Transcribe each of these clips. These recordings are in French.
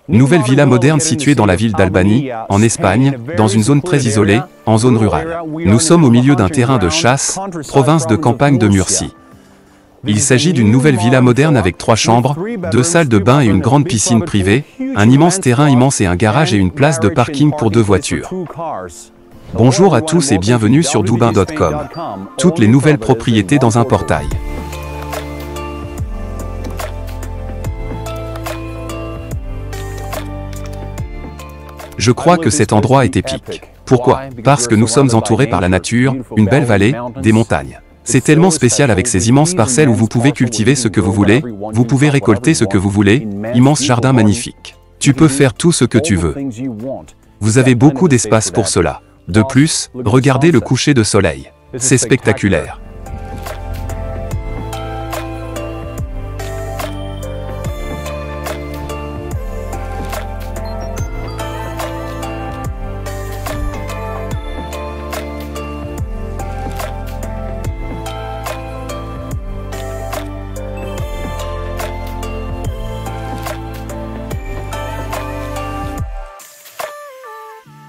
Nouvelle villa moderne située dans la ville d'Albany, en Espagne, dans une zone très isolée, en zone rurale. Nous sommes au milieu d'un terrain de chasse, province de campagne de Murcie. Il s'agit d'une nouvelle villa moderne avec 3 chambres, 2 salles de bain et une grande piscine privée, un immense terrain immense et un garage et une place de parking pour 2 voitures. Bonjour à tous et bienvenue sur Doubin.com. Toutes les nouvelles propriétés dans un portail. Je crois que cet endroit est épique. Pourquoi? Parce que nous sommes entourés par la nature, une belle vallée, des montagnes. C'est tellement spécial avec ces immenses parcelles où vous pouvez cultiver ce que vous voulez, vous pouvez récolter ce que vous voulez, immense jardin magnifique. Tu peux faire tout ce que tu veux. Vous avez beaucoup d'espace pour cela. De plus, regardez le coucher de soleil. C'est spectaculaire.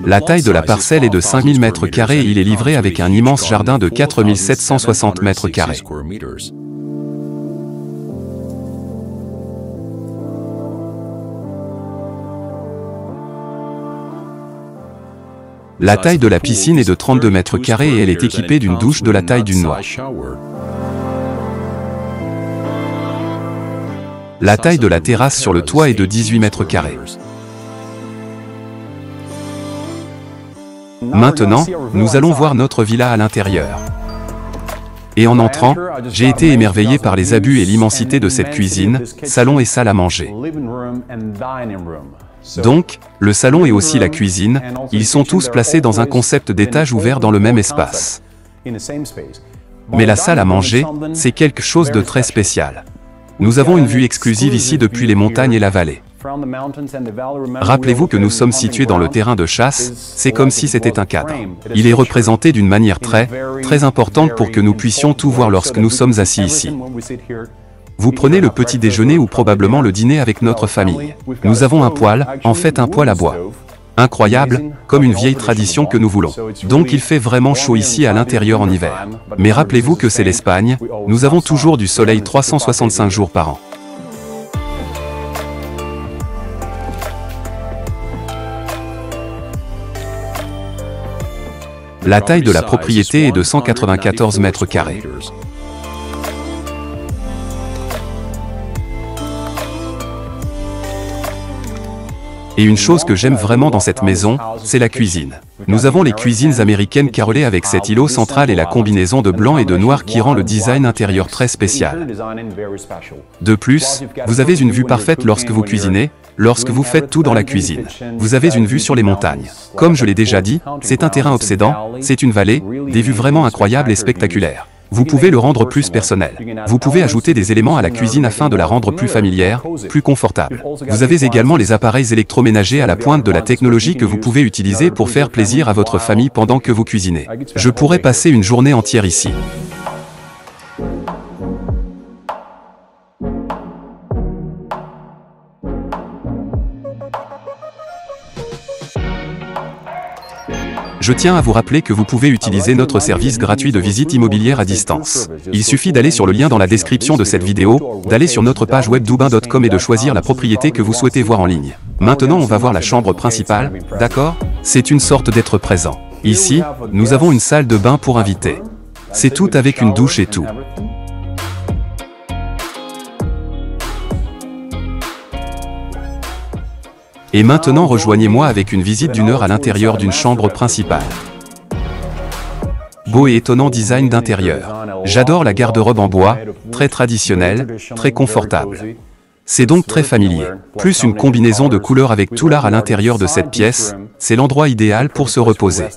La taille de la parcelle est de 5000 m² et il est livré avec un immense jardin de 4760 m². La taille de la piscine est de 32 m² et elle est équipée d'une douche de la taille d'une noix. La taille de la terrasse sur le toit est de 18 m². Maintenant, nous allons voir notre villa à l'intérieur. Et en entrant, j'ai été émerveillé par les abus et l'immensité de cette cuisine, salon et salle à manger. Donc, le salon et aussi la cuisine, ils sont tous placés dans un concept d'étage ouvert dans le même espace. Mais la salle à manger, c'est quelque chose de très spécial. Nous avons une vue exclusive ici depuis les montagnes et la vallée. Rappelez-vous que nous sommes situés dans le terrain de chasse, c'est comme si c'était un cadre. Il est représenté d'une manière très importante pour que nous puissions tout voir lorsque nous sommes assis ici. Vous prenez le petit déjeuner ou probablement le dîner avec notre famille. Nous avons un poêle, en fait un poêle à bois. Incroyable, comme une vieille tradition que nous voulons. Donc il fait vraiment chaud ici à l'intérieur en hiver. Mais rappelez-vous que c'est l'Espagne, nous avons toujours du soleil 365 jours par an. La taille de la propriété est de 194 m². Et une chose que j'aime vraiment dans cette maison, c'est la cuisine. Nous avons les cuisines américaines carrelées avec cet îlot central et la combinaison de blanc et de noir qui rend le design intérieur très spécial. De plus, vous avez une vue parfaite lorsque vous cuisinez, lorsque vous faites tout dans la cuisine. Vous avez une vue sur les montagnes. Comme je l'ai déjà dit, c'est un terrain obsédant, c'est une vallée, des vues vraiment incroyables et spectaculaires. Vous pouvez le rendre plus personnel. Vous pouvez ajouter des éléments à la cuisine afin de la rendre plus familière, plus confortable. Vous avez également les appareils électroménagers à la pointe de la technologie que vous pouvez utiliser pour faire plaisir à votre famille pendant que vous cuisinez. Je pourrais passer une journée entière ici. Je tiens à vous rappeler que vous pouvez utiliser notre service gratuit de visite immobilière à distance. Il suffit d'aller sur le lien dans la description de cette vidéo, d'aller sur notre page web Doubin.com et de choisir la propriété que vous souhaitez voir en ligne. Maintenant on va voir la chambre principale, d'accord? C'est une sorte d'être présent. Ici, nous avons une salle de bain pour invités. C'est tout avec une douche et tout. Et maintenant rejoignez-moi avec une visite d'1 heure à l'intérieur d'une chambre principale. Beau et étonnant design d'intérieur. J'adore la garde-robe en bois, très traditionnelle, très confortable. C'est donc très familier. Plus une combinaison de couleurs avec tout l'art à l'intérieur de cette pièce, c'est l'endroit idéal pour se reposer.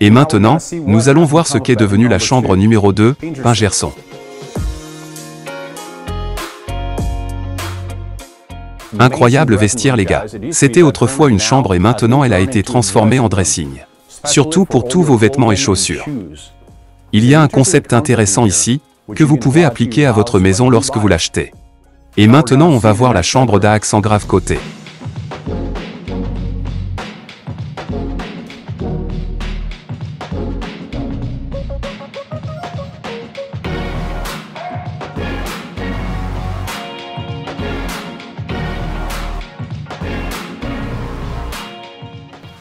Et maintenant, nous allons voir ce qu'est devenue la chambre numéro 2, Pingerson. Incroyable vestiaire les gars. C'était autrefois une chambre et maintenant elle a été transformée en dressing. Surtout pour tous vos vêtements et chaussures. Il y a un concept intéressant ici, que vous pouvez appliquer à votre maison lorsque vous l'achetez. Et maintenant on va voir la chambre d'Axe en grave côté.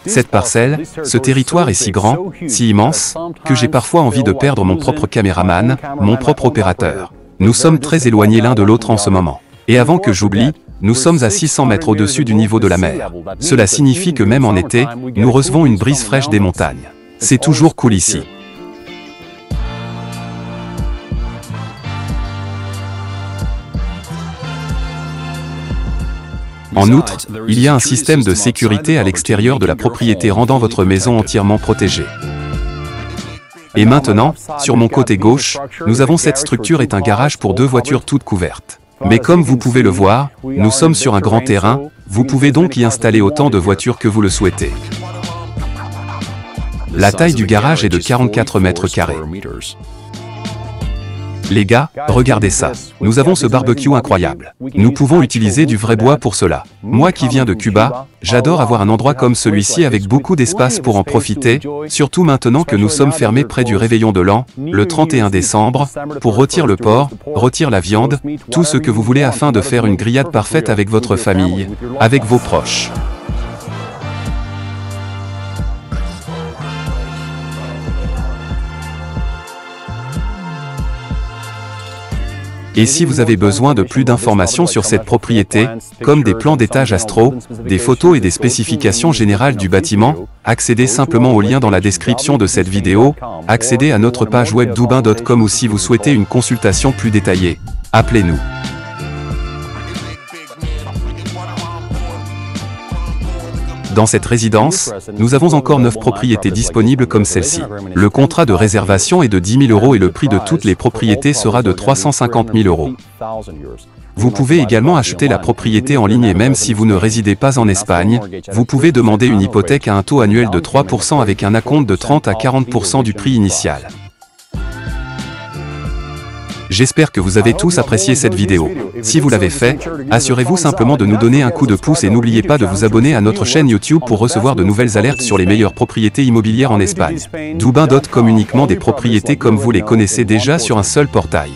Cette parcelle, ce territoire est si grand, si immense, que j'ai parfois envie de perdre mon propre caméraman, mon propre opérateur. Nous sommes très éloignés l'un de l'autre en ce moment. Et avant que j'oublie, nous sommes à 600 mètres au-dessus du niveau de la mer. Cela signifie que même en été, nous recevons une brise fraîche des montagnes. C'est toujours cool ici. En outre, il y a un système de sécurité à l'extérieur de la propriété rendant votre maison entièrement protégée. Et maintenant, sur mon côté gauche, nous avons cette structure est un garage pour 2 voitures toutes couvertes. Mais comme vous pouvez le voir, nous sommes sur un grand terrain, vous pouvez donc y installer autant de voitures que vous le souhaitez. La taille du garage est de 44 mètres carrés. Les gars, regardez ça. Nous avons ce barbecue incroyable. Nous pouvons utiliser du vrai bois pour cela. Moi qui viens de Cuba, j'adore avoir un endroit comme celui-ci avec beaucoup d'espace pour en profiter, surtout maintenant que nous sommes fermés près du réveillon de l'an, le 31 décembre, pour rôtir le porc, rôtir la viande, tout ce que vous voulez afin de faire une grillade parfaite avec votre famille, avec vos proches. Et si vous avez besoin de plus d'informations sur cette propriété, comme des plans d'étage astro, des photos et des spécifications générales du bâtiment, accédez simplement au lien dans la description de cette vidéo, accédez à notre page web doubin.com ou si vous souhaitez une consultation plus détaillée, appelez-nous. Dans cette résidence, nous avons encore 9 propriétés disponibles comme celle-ci. Le contrat de réservation est de 10 000 € et le prix de toutes les propriétés sera de 350 000 €. Vous pouvez également acheter la propriété en ligne et même si vous ne résidez pas en Espagne, vous pouvez demander une hypothèque à un taux annuel de 3% avec un acompte de 30 à 40% du prix initial. J'espère que vous avez tous apprécié cette vidéo. Si vous l'avez fait, assurez-vous simplement de nous donner un coup de pouce et n'oubliez pas de vous abonner à notre chaîne YouTube pour recevoir de nouvelles alertes sur les meilleures propriétés immobilières en Espagne. Doubin.com uniquement des propriétés comme vous les connaissez déjà sur un seul portail.